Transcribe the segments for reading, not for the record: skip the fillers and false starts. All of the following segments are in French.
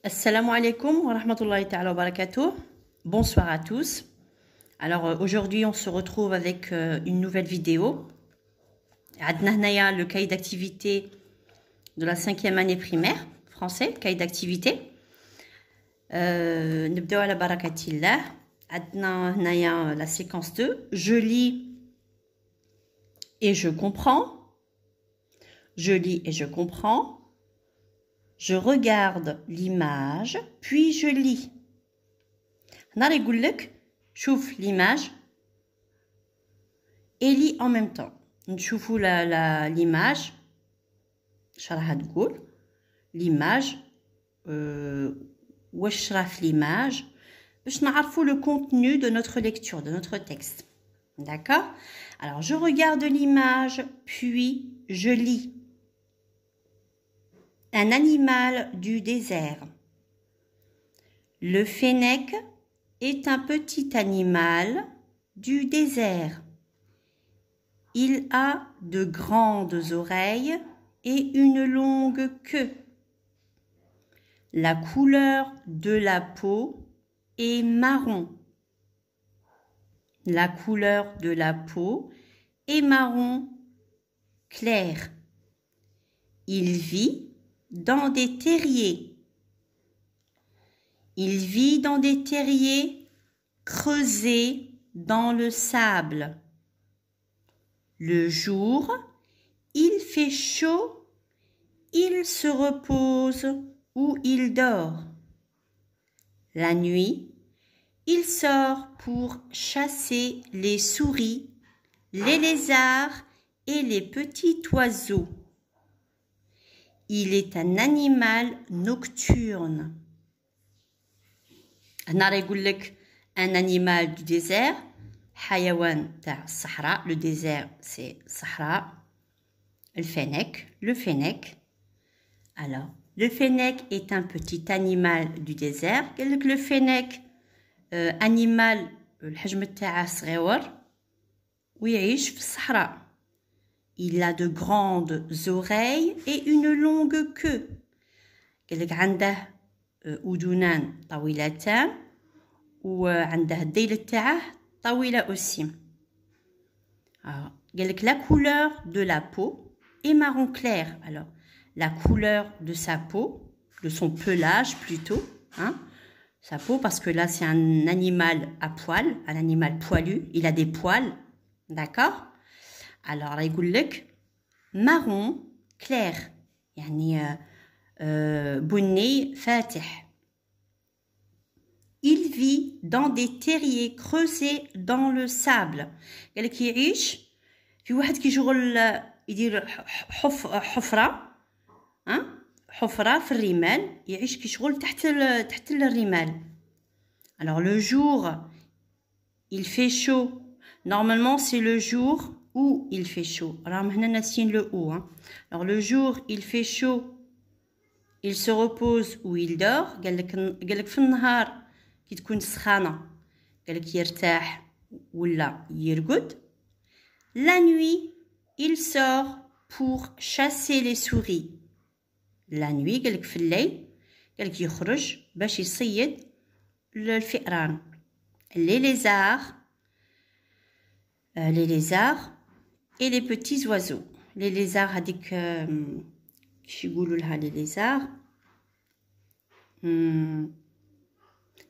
Assalamu alaikum wa rahmatullahi ta'ala wa barakatuh. Bonsoir à tous. Alors aujourd'hui on se retrouve avec une nouvelle vidéo. عندنا هنايا le cahier d'activité de la 5e année primaire français, cahier d'activité. نبداو على بركة الله. عندنا هنايا la séquence 2. Je lis et je comprends. Je lis et je comprends. Je regarde l'image, puis je lis. هنا يقول لك شوف l'image et lis en même temps. نشوفوا l'image. اش راح تقول l'image واش راه في l'image باش نعرفوا le contenu de notre lecture, de notre texte. D'accord? Alors je regarde l'image, puis je lis. Un animal du désert. Le fennec est un petit animal du désert. Il a de grandes oreilles et une longue queue. La couleur de la peau est marron. La couleur de la peau est marron clair. Il vit dans des terriers. Il vit dans des terriers creusés dans le sable. Le jour, il fait chaud, il se repose ou il dort. La nuit, il sort pour chasser les souris, les lézards et les petits oiseaux. Il est un animal nocturne. هنا راه يقول لك un animal du désert, حيوان تاع الصحراء. Le désert c'est صحراء. Le fennec. Alors, le fennec est un petit animal du désert. قال لك le fennec animal الحجم تاعه صغيور ويعيش في الصحراء. Il a de grandes oreilles et une longue queue. قال لك عنده أذنان طويلتان وعنده الذيل تاعه طويلة aussi. قال لك la couleur de la peau est marron clair. Alors, la couleur de sa peau, de son pelage plutôt, hein, sa peau, parce que là c'est un animal à poil, un animal poilu, il a des poils, d'accord? Alors يقول لك marron clair يعني بني فاتح. Il vit dans des terriers creusés dans le sable. قال لك يعيش في واحد كي شغل يدير حفرة، حفرة في الرمال، يعيش كي شغل تحت الرمال. Alors le jour il fait chaud. Normalement c'est le jour où il fait chaud. راهم هنا ناسين le où. Alors le jour il fait chaud, il se repose ou il dort. قال لك في النهار كي تكون سخانة قال لك يرتاح ولا يرقد. La nuit il sort pour chasser les souris. La nuit قال لك في الليل قال لك يخرج باش يصيد الفئران. Les lézards et les petits oiseaux. Les lézards هذيك كيش يقولوا لها les lézards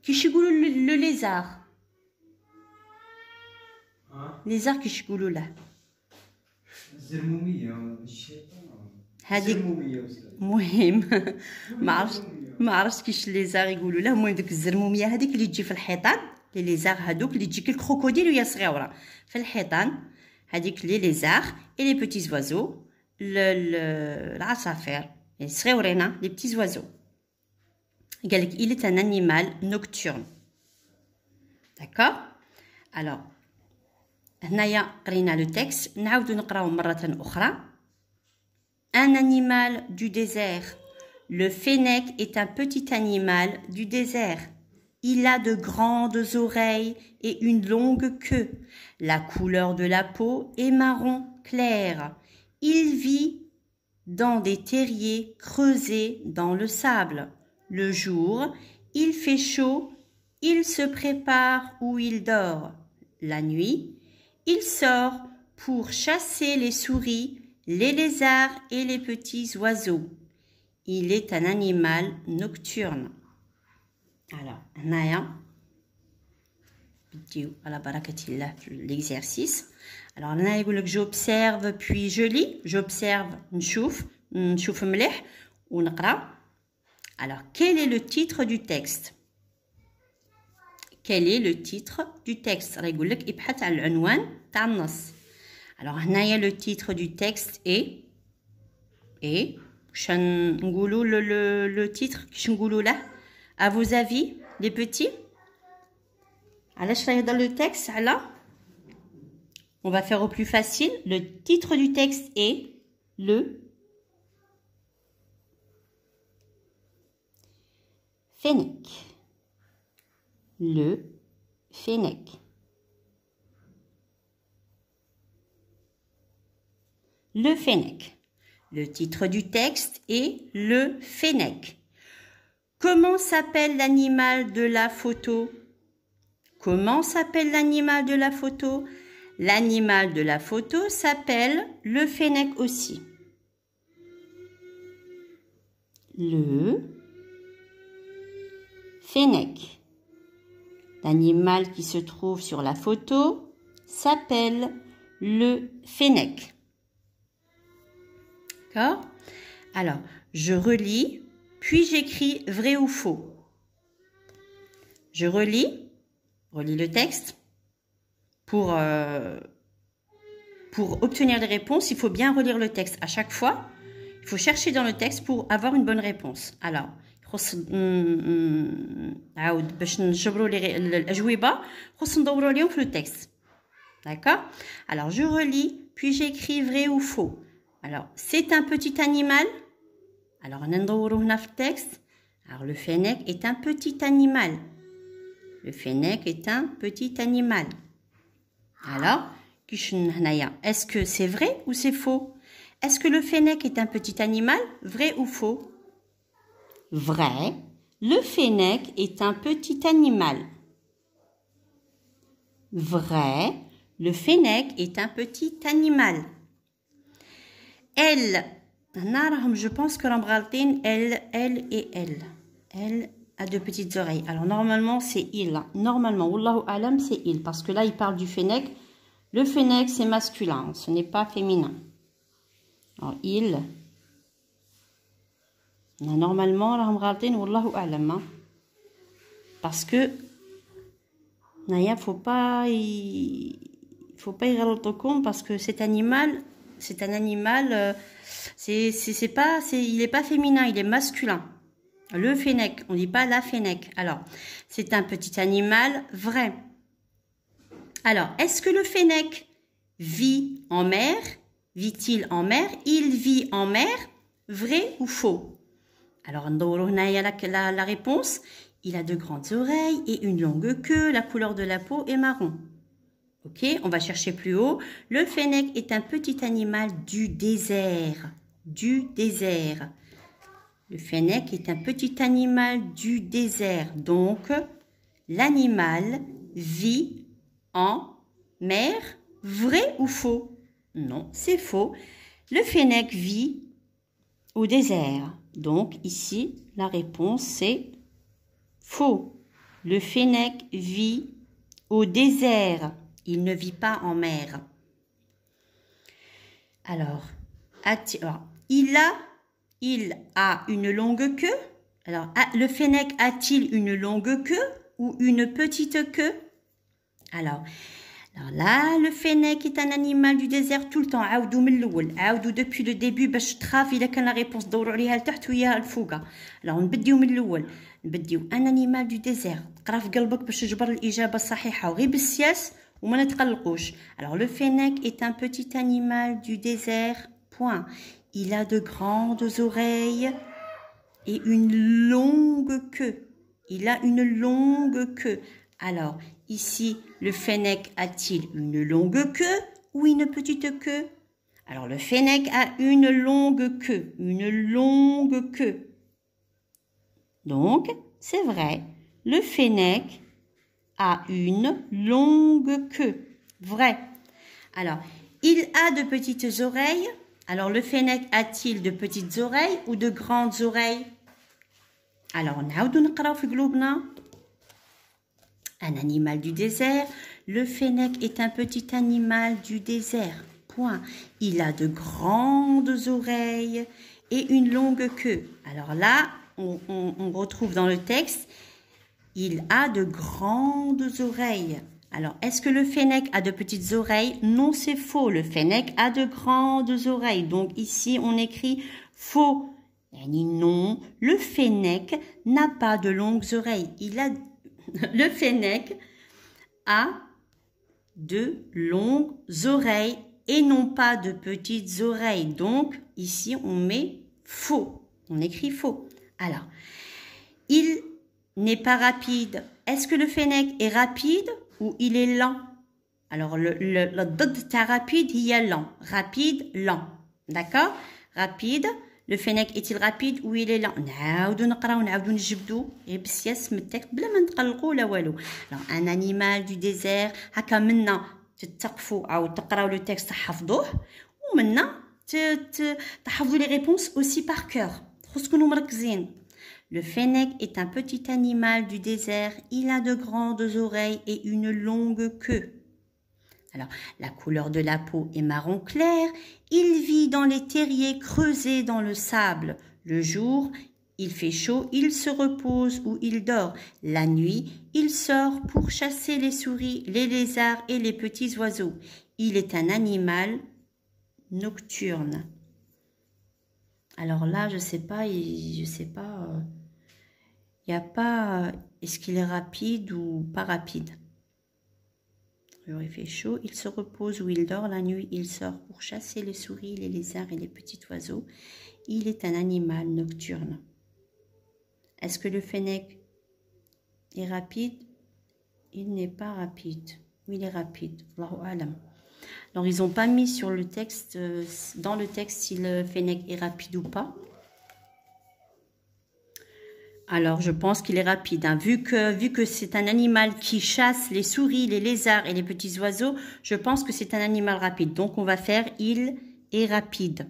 كيش يقولوا le lézard. lézard كيش يقولوا له الزرمومية هذيك مهم ما عرفتش كيش ليزار يقولوا له. المهم ديك الزرموميه هذيك اللي تجي في الحيطان، لي ليزار هذوك اللي تجي كالكروكوديل وهي صغيره في الحيطان، هذيك لي ليزار اي لي بيتي زوازو، العصافير صغيورين لي بيتي زوازو. قال لك il est un animal nocturne. d'accord. alors هنايا قرينا لو تكست، نعاودو نقراو مره اخرى. Un animal du désert. Le fennec est un petit animal du désert. Il a de grandes oreilles et une longue queue. La couleur de la peau est marron clair. Il vit dans des terriers creusés dans le sable. le jour, il fait chaud, il se prépare ou il dort la nuit, il sort pour chasser les souris, les lézards et les petits oiseaux. Il est un animal nocturne. Alors, Naya, ala barakatillah, l'exercice. Alors, Naya يقول لك j'observe puis je lis. J'observe, نشوف مليح ونقرأ. Alors, quel est le titre du texte? Quel est le titre du texte? راه يقول لك ابحث على العنوان تاع النص. Alors, هنايا le titre du texte est واش نقولوا le titre كيش نقولوا له? À vos avis, les petits? علاش راه يهضر le texte على On va faire au plus facile. Le titre du texte est le Fennec. Le Fennec. Le Fennec. Le titre du texte est le Fennec. Comment s'appelle l'animal de la photo? Comment s'appelle l'animal de la photo? L'animal de la photo s'appelle le Fennec aussi. Le Fennec. L'animal qui se trouve sur la photo s'appelle le Fennec. D'accord? Alors, je relis, puis j'écris vrai ou faux. Je relis le texte. Pour obtenir les réponses, il faut bien relire le texte. À chaque fois, il faut chercher dans le texte pour avoir une bonne réponse. Alors, باش نجبروا الأجوبة خصنا ندوروا اليوم في le texte. D'accord? Alors, je relis, puis j'écris vrai ou faux. Alors, c'est un petit animal. Alors, on ندوروا هنا في le texte. Alors, le Fennec est un petit animal. Le Fennec est un petit animal. Alors, est-ce que c'est vrai ou c'est faux? Est-ce que le Fennec est un petit animal? Vrai ou faux? Vrai. Le Fennec est un petit animal. Vrai. Le Fennec est un petit animal. Elle. Je pense que l'embraltine, elle et elle. Elle a deux petites oreilles. Alors, normalement, c'est il. Normalement, Wallahu alam, c'est il. Parce que là, il parle du Fennec. Le Fennec, c'est masculin. Ce n'est pas féminin. Alors, il. Normalement, l'embraltine, Wallahu alam. Parce que, il faut pas y rajouter compte parce que cet animal, c'est un animal, il n'est pas féminin, il est masculin. Le Fennec, on ne dit pas la Fennec. Alors, c'est un petit animal vrai. Alors, est-ce que le Fennec vit en mer? Vit-il en mer? Il vit en mer? Vrai ou faux? Alors, la réponse. Il a de grandes oreilles et une longue queue. La couleur de la peau est marron. Ok, on va chercher plus haut. Le Fennec est un petit animal du désert. Du désert. Le Fennec est un petit animal du désert. Donc, l'animal vit en mer. Vrai ou faux? Non, c'est faux. Le Fennec vit au désert. Donc, ici, la réponse, c'est faux. Le Fennec vit au désert. Il ne vit pas en mer. Alors, il a une longue queue. Alors, le Fennec a-t-il une longue queue ou une petite queue? Alors là, le Fennec est un animal du désert tout le temps. عاودوا من الأول. عاودوا depuis le début باش تخاف إذا كان la réponse دوروا عليها لتحت وياها الفوقة. Alors, نبديو من الأول. نبديو un animal du désert. تقرا في قلبك باش تجبر الإجابة الصحيحة وغير بالسياس وما نتقلقوش. Alors, le Fennec est un petit animal du désert. Point. Il a de grandes oreilles et une longue queue. Il a une longue queue. Alors, ici, le Fennec a-t-il une longue queue ou une petite queue? Alors, le Fennec a une longue queue. Une longue queue. Donc, c'est vrai, le fennec a une longue queue. Vrai. Alors, il a de petites oreilles. Alors, le fennec a-t-il de petites oreilles ou de grandes oreilles? Alors, نعاودو نقراو في قلوبنا. Un animal du désert. Le fennec est un petit animal du désert. Point. Il a de grandes oreilles et une longue queue. Alors là, on retrouve dans le texte, il a de grandes oreilles. Alors, est-ce que le fennec a de petites oreilles? Non, c'est faux. Le fennec a de grandes oreilles. Donc ici, on écrit faux. Non, le fennec n'a pas de longues oreilles. Le fennec a de longues oreilles et non pas de petites oreilles. Donc, ici, on met faux. On écrit faux. Alors, il n'est pas rapide. Est-ce que le fennec est rapide ou il est lent? Alors, le ضد تاع rapide, il y a lent. Rapide, lent. D'accord? Rapide. Le fennec est-il rapide ou il est lent? نعاودو نقراو نعاودو نجبدو غير بسياس من التكست بلا ما نتقلقوا ولا والو. Alors, un animal du désert. هكا منا تتقفوا أو تقراو لو تكست تحفظوه ومنا تحفظوا les réponses aussi par cœur. خص تكونوا مركزين. Le fennec est un petit animal du désert. Il a de grandes oreilles et une longue queue. Alors, la couleur de la peau est marron clair. Il vit dans les terriers creusés dans le sable. Le jour, il fait chaud, il se repose ou il dort. La nuit, il sort pour chasser les souris, les lézards et les petits oiseaux. Il est un animal nocturne. Alors là, je sais pas, il n'y a pas, est-ce qu'il est rapide ou pas rapide? Alors, il fait chaud, il se repose ou il dort. La nuit, il sort pour chasser les souris, les lézards et les petits oiseaux. Il est un animal nocturne. Est-ce que le fennec est rapide? Il n'est pas rapide. Oui, il est rapide. Allahu alam. Alors, ils n'ont pas mis sur le texte, dans le texte, si le fennec est rapide ou pas. Alors, je pense qu'il est rapide. Hein. Vu que c'est un animal qui chasse les souris, les lézards et les petits oiseaux, je pense que c'est un animal rapide. Donc, on va faire « il est rapide ».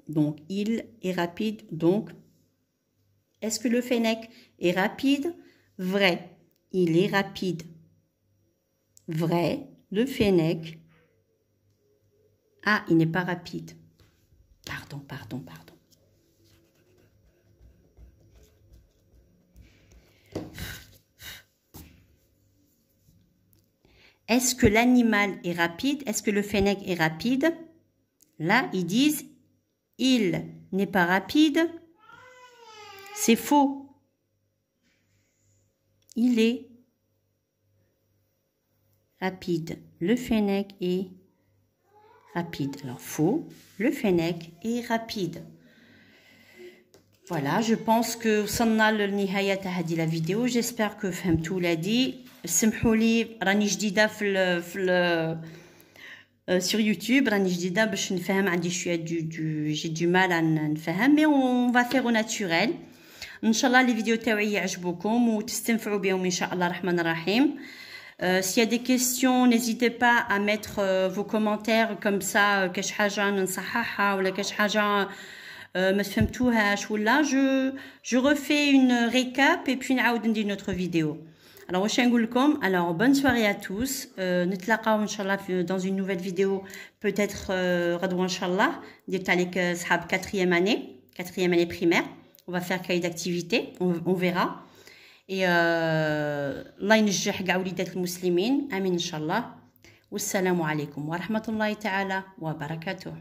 Donc, il est rapide. Donc, est-ce que le fennec est rapide? Vrai. Il est rapide. Vrai. Le fennec. Ah, il n'est pas rapide. Pardon. Est-ce que l'animal est rapide? Est-ce que le fennec est rapide? Là, ils disent « il n'est pas rapide ». C'est faux. Il est rapide. Le fennec est rapide. Alors, faux. Le fennec est rapide. Voilà, je pense que وصلنا للنهاية تاع هذه la vidéo. J'espère que فهمتوا ولادي. سمحوا لي راني جديدة sur YouTube, راني جديدة باش نفهم عندي شوية j'ai du mal à نفهم, mais on va faire au naturel. ان شاء الله les vidéos تاوعي يعجبوكم وتستنفعوا بهم ان شاء الله الرحمن الرحيم. S'il y a des questions, n'hésitez pas à mettre vos commentaires comme ça, كاش حاجة نصححها ولا كاش حاجة ما فهمتوهاش ولا je refais une récap et puis نعاود ندير notre vidéo. Alors واش نقول لكم؟ Alors bonne soirée à tous. نتلاقاو ان شاء الله dans une nouvelle vidéo peut-être غدوة ان شاء الله ندير تاع ليك صحاب 4e année primaire. On va faire cahier d'activité, on verra. Et الله ينجح كاع وليدات المسلمين امين ان شاء الله. والسلام عليكم ورحمة الله تعالى وبركاته.